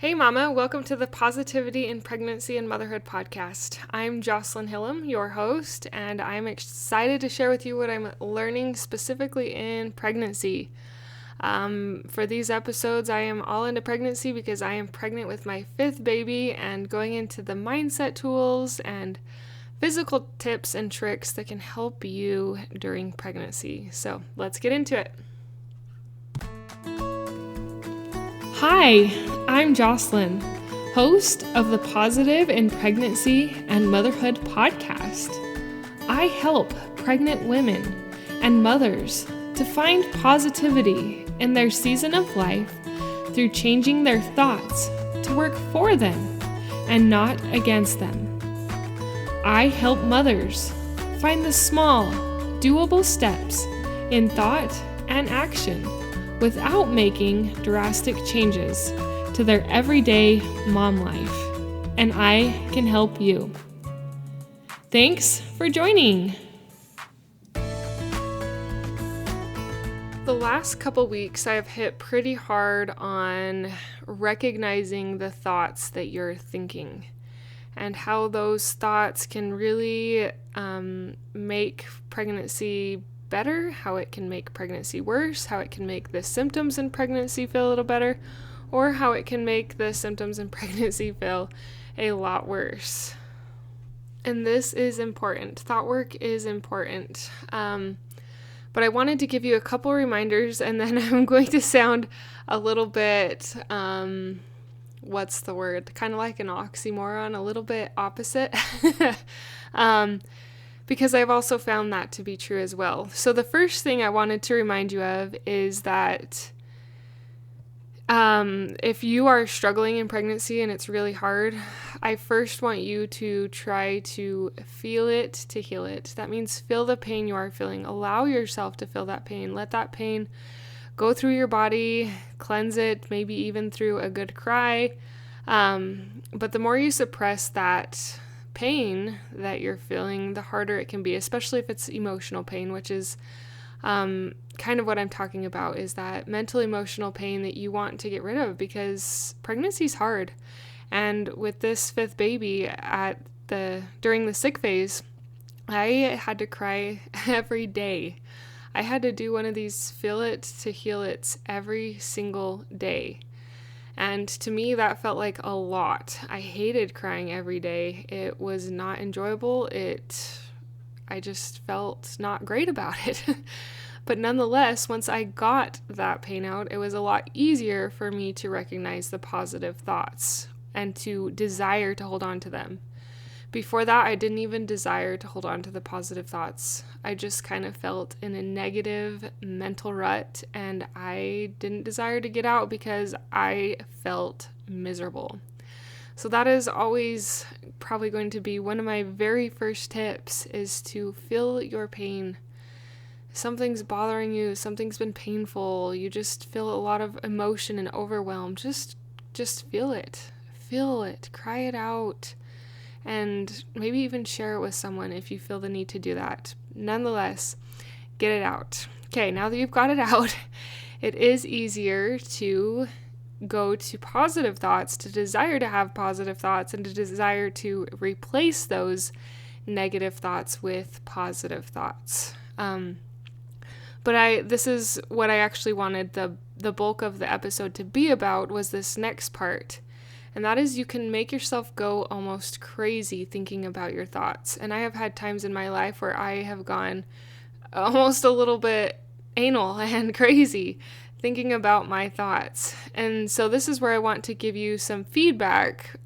Hey Mama, welcome to the Positivity in Pregnancy and Motherhood podcast. I'm Jocelyn Hillam, your host, and I'm excited to share with you what I'm learning specifically in pregnancy. For these episodes, I am all into pregnancy because I am pregnant with my 5th baby and going into the mindset tools and physical tips and tricks that can help you during pregnancy. So let's get into it. Hi, I'm Jocelyn, host of the Positive in Pregnancy and Motherhood podcast. I help pregnant women and mothers to find positivity in their season of life through changing their thoughts to work for them and not against them. I help mothers find the small, doable steps in thought and action without making drastic changes to their everyday mom life. And I can help you. Thanks for joining. The last couple weeks, I have hit pretty hard on recognizing the thoughts that you're thinking and how those thoughts can really make pregnancy better, how it can make pregnancy worse, how it can make the symptoms in pregnancy feel a little better, or how it can make the symptoms in pregnancy feel a lot worse. And this is important. Thought work is important. But I wanted to give you a couple reminders, and then I'm going to sound a little bit, what's the word? Kind of like an oxymoron, a little bit opposite. Because I've also found that to be true as well. So the first thing I wanted to remind you of is that if you are struggling in pregnancy and it's really hard, I first want you to try to feel it to heal it. That means feel the pain you are feeling. Allow yourself to feel that pain. Let that pain go through your body, cleanse it, maybe even through a good cry. But the more you suppress that pain that you're feeling, the harder it can be, especially if it's emotional pain, which is kind of what I'm talking about, is that mental emotional pain that you want to get rid of, because pregnancy is hard. And with this 5th baby during the sick phase, I had to cry every day. I had to do one of these feel it to heal it every single day. And to me, that felt like a lot. I hated crying every day. It was not enjoyable. I just felt not great about it. But nonetheless, once I got that pain out, it was a lot easier for me to recognize the positive thoughts and to desire to hold on to them. Before that, I didn't even desire to hold on to the positive thoughts. I just kind of felt in a negative mental rut, and I didn't desire to get out because I felt miserable. So that is always probably going to be one of my very first tips, is to feel your pain. Something's bothering you, something's been painful, you just feel a lot of emotion and overwhelm. Just feel it. Feel it. Cry it out. And maybe even share it with someone if you feel the need to do that. Nonetheless, get it out. Okay, now that you've got it out, it is easier to go to positive thoughts, to desire to have positive thoughts, and to desire to replace those negative thoughts with positive thoughts. But this is what I actually wanted the bulk of the episode to be about, was this next part. And that is, you can make yourself go almost crazy thinking about your thoughts. And I have had times in my life where I have gone almost a little bit anal and crazy thinking about my thoughts. And so this is where I want to give you some feedback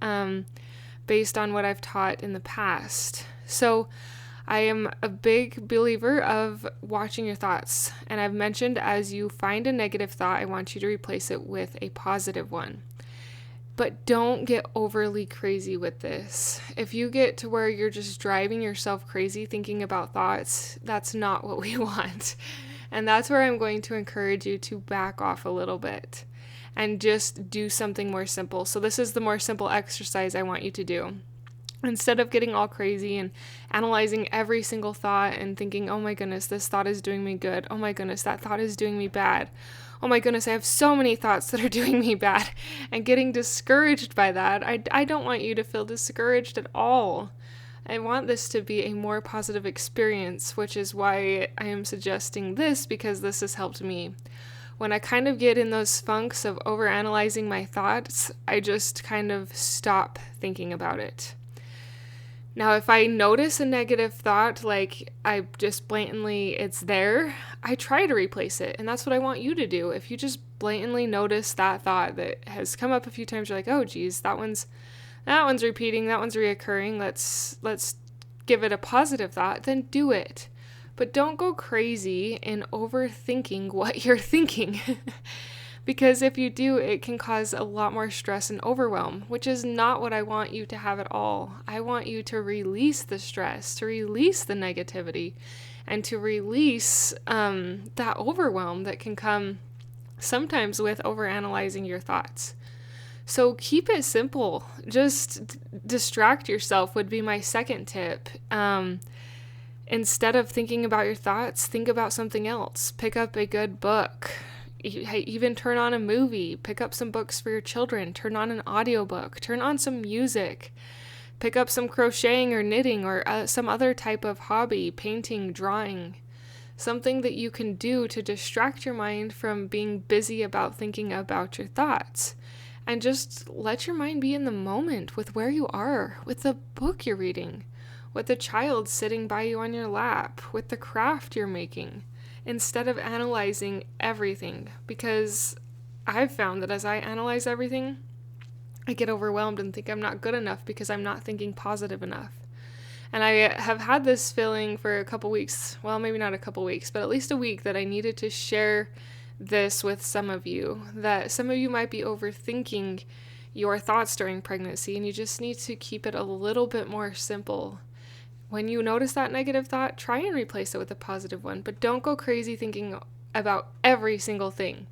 based on what I've taught in the past. So I am a big believer of watching your thoughts. And I've mentioned, as you find a negative thought, I want you to replace it with a positive one. But don't get overly crazy with this. If you get to where you're just driving yourself crazy thinking about thoughts, that's not what we want. And that's where I'm going to encourage you to back off a little bit and just do something more simple. So this is the more simple exercise I want you to do. Instead of getting all crazy and analyzing every single thought and thinking, oh my goodness, this thought is doing me good. Oh my goodness, that thought is doing me bad. oh my goodness, I have so many thoughts that are doing me bad, and getting discouraged by that. I don't want you to feel discouraged at all. I want this to be a more positive experience, which is why I am suggesting this, because this has helped me. When I kind of get in those funks of overanalyzing my thoughts, I just kind of stop thinking about it. Now, if I notice a negative thought, like I just blatantly, it's there, I try to replace it. And that's what I want you to do. If you just blatantly notice that thought that has come up a few times, you're like, oh geez, that one's repeating, that one's reoccurring, let's give it a positive thought, then do it. But don't go crazy in overthinking what you're thinking. Because if you do, it can cause a lot more stress and overwhelm, which is not what I want you to have at all. I want you to release the stress, to release the negativity, and to release that overwhelm that can come sometimes with overanalyzing your thoughts. So keep it simple. Just distract yourself would be my second tip. Instead of thinking about your thoughts, think about something else. Pick up a good book. Even turn on a movie. Pick up some books for your children. Turn on an audiobook. Turn on some music. Pick up some crocheting or knitting or some other type of hobby, painting, drawing. Something that you can do to distract your mind from being busy about thinking about your thoughts. And just let your mind be in the moment with where you are, with the book you're reading, with the child sitting by you on your lap, with the craft you're making, instead of analyzing everything. Because I've found that as I analyze everything, I get overwhelmed and think I'm not good enough because I'm not thinking positive enough. And I have had this feeling for a couple weeks, well, maybe not a couple weeks, but at least a week, that I needed to share this with some of you, that some of you might be overthinking your thoughts during pregnancy, and you just need to keep it a little bit more simple. When you notice that negative thought, try and replace it with a positive one, but don't go crazy thinking about every single thing.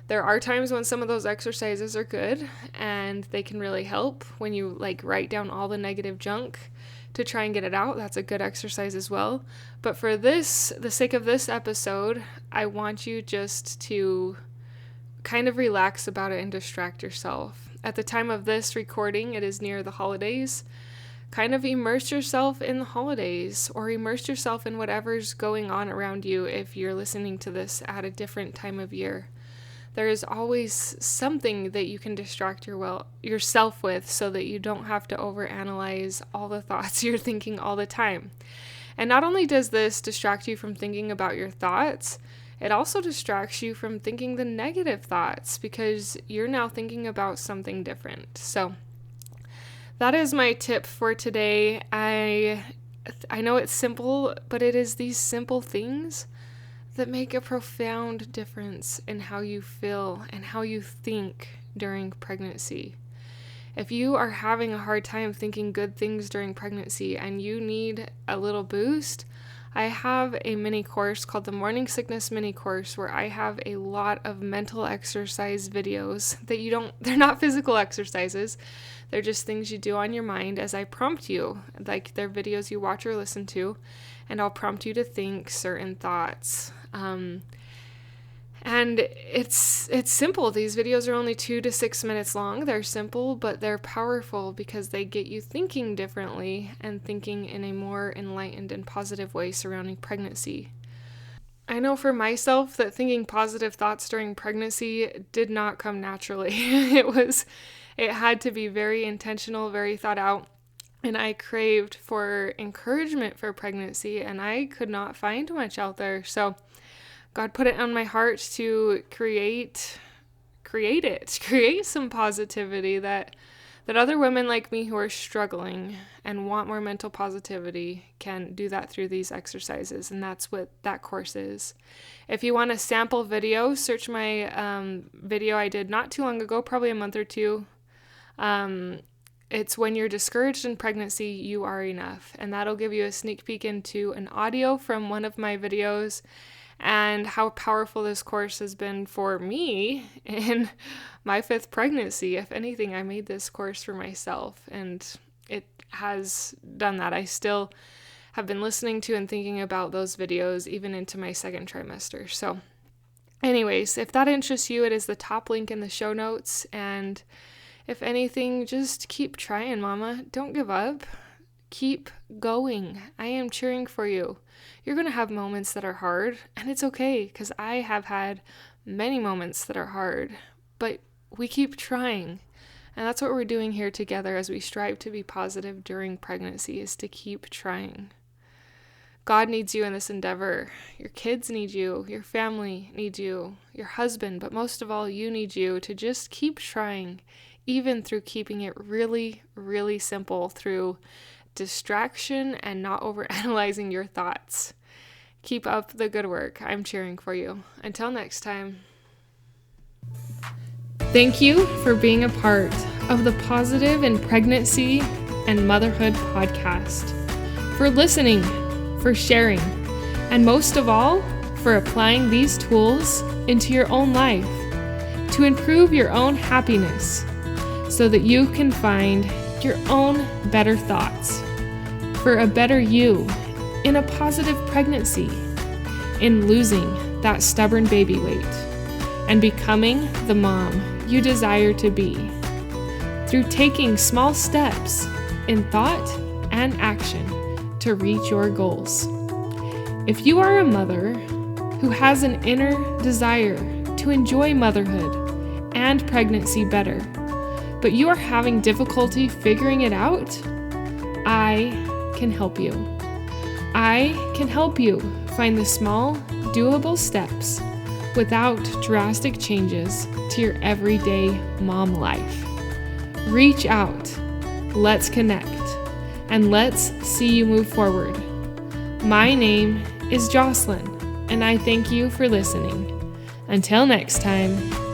There are times when some of those exercises are good and they can really help. When you write down all the negative junk to try and get it out, that's a good exercise as well. But for the sake of this episode, I want you just to kind of relax about it and distract yourself. At the time of this recording, it is near the holidays. Kind of immerse yourself in the holidays, or immerse yourself in whatever's going on around you if you're listening to this at a different time of year. There is always something that you can distract yourself with so that you don't have to overanalyze all the thoughts you're thinking all the time. And not only does this distract you from thinking about your thoughts, it also distracts you from thinking the negative thoughts because you're now thinking about something different. So that is my tip for today. I know it's simple, but it is these simple things that make a profound difference in how you feel and how you think during pregnancy. If you are having a hard time thinking good things during pregnancy and you need a little boost, I have a mini course called the Morning Sickness Mini Course where I have a lot of mental exercise videos that they're not physical exercises. They're just things you do on your mind as I prompt you. Like they're videos you watch or listen to, and I'll prompt you to think certain thoughts. And it's simple. These videos are only 2 to 6 minutes long. They're simple, but they're powerful because they get you thinking differently and thinking in a more enlightened and positive way surrounding pregnancy. I know for myself that thinking positive thoughts during pregnancy did not come naturally. It had to be very intentional, very thought out. And I craved for encouragement for pregnancy, and I could not find much out there. So God put it on my heart to create some positivity that other women like me who are struggling and want more mental positivity can do that through these exercises. And that's what that course is. If you want a sample video, search my video I did not too long ago, probably a month or two. It's when you're discouraged in pregnancy, you are enough. And that'll give you a sneak peek into an audio from one of my videos and how powerful this course has been for me in my 5th pregnancy. If anything, I made this course for myself, and it has done that. I still have been listening to and thinking about those videos even into my 2nd trimester. So Anyways, if that interests you, it is the top link in the show notes. And if anything, just keep trying, Mama. Don't give up. Keep going. I am cheering for you. You're going to have moments that are hard, and it's okay, because I have had many moments that are hard, but we keep trying. And that's what we're doing here together as we strive to be positive during pregnancy, is to keep trying. God needs you in this endeavor. Your kids need you. Your family needs you. Your husband, but most of all, you need you to just keep trying, even through keeping it really, really simple, through distraction and not overanalyzing your thoughts. Keep up the good work. I'm cheering for you. Until next time. Thank you for being a part of the Positive in Pregnancy and Motherhood podcast, for listening, for sharing, and most of all, for applying these tools into your own life to improve your own happiness so that you can find your own better thoughts for a better you in a positive pregnancy, in losing that stubborn baby weight, and becoming the mom you desire to be through taking small steps in thought and action to reach your goals. If you are a mother who has an inner desire to enjoy motherhood and pregnancy better, but you are having difficulty figuring it out, I can help you. I can help you find the small, doable steps without drastic changes to your everyday mom life. Reach out, let's connect, and let's see you move forward. My name is Jocelyn, and I thank you for listening. Until next time.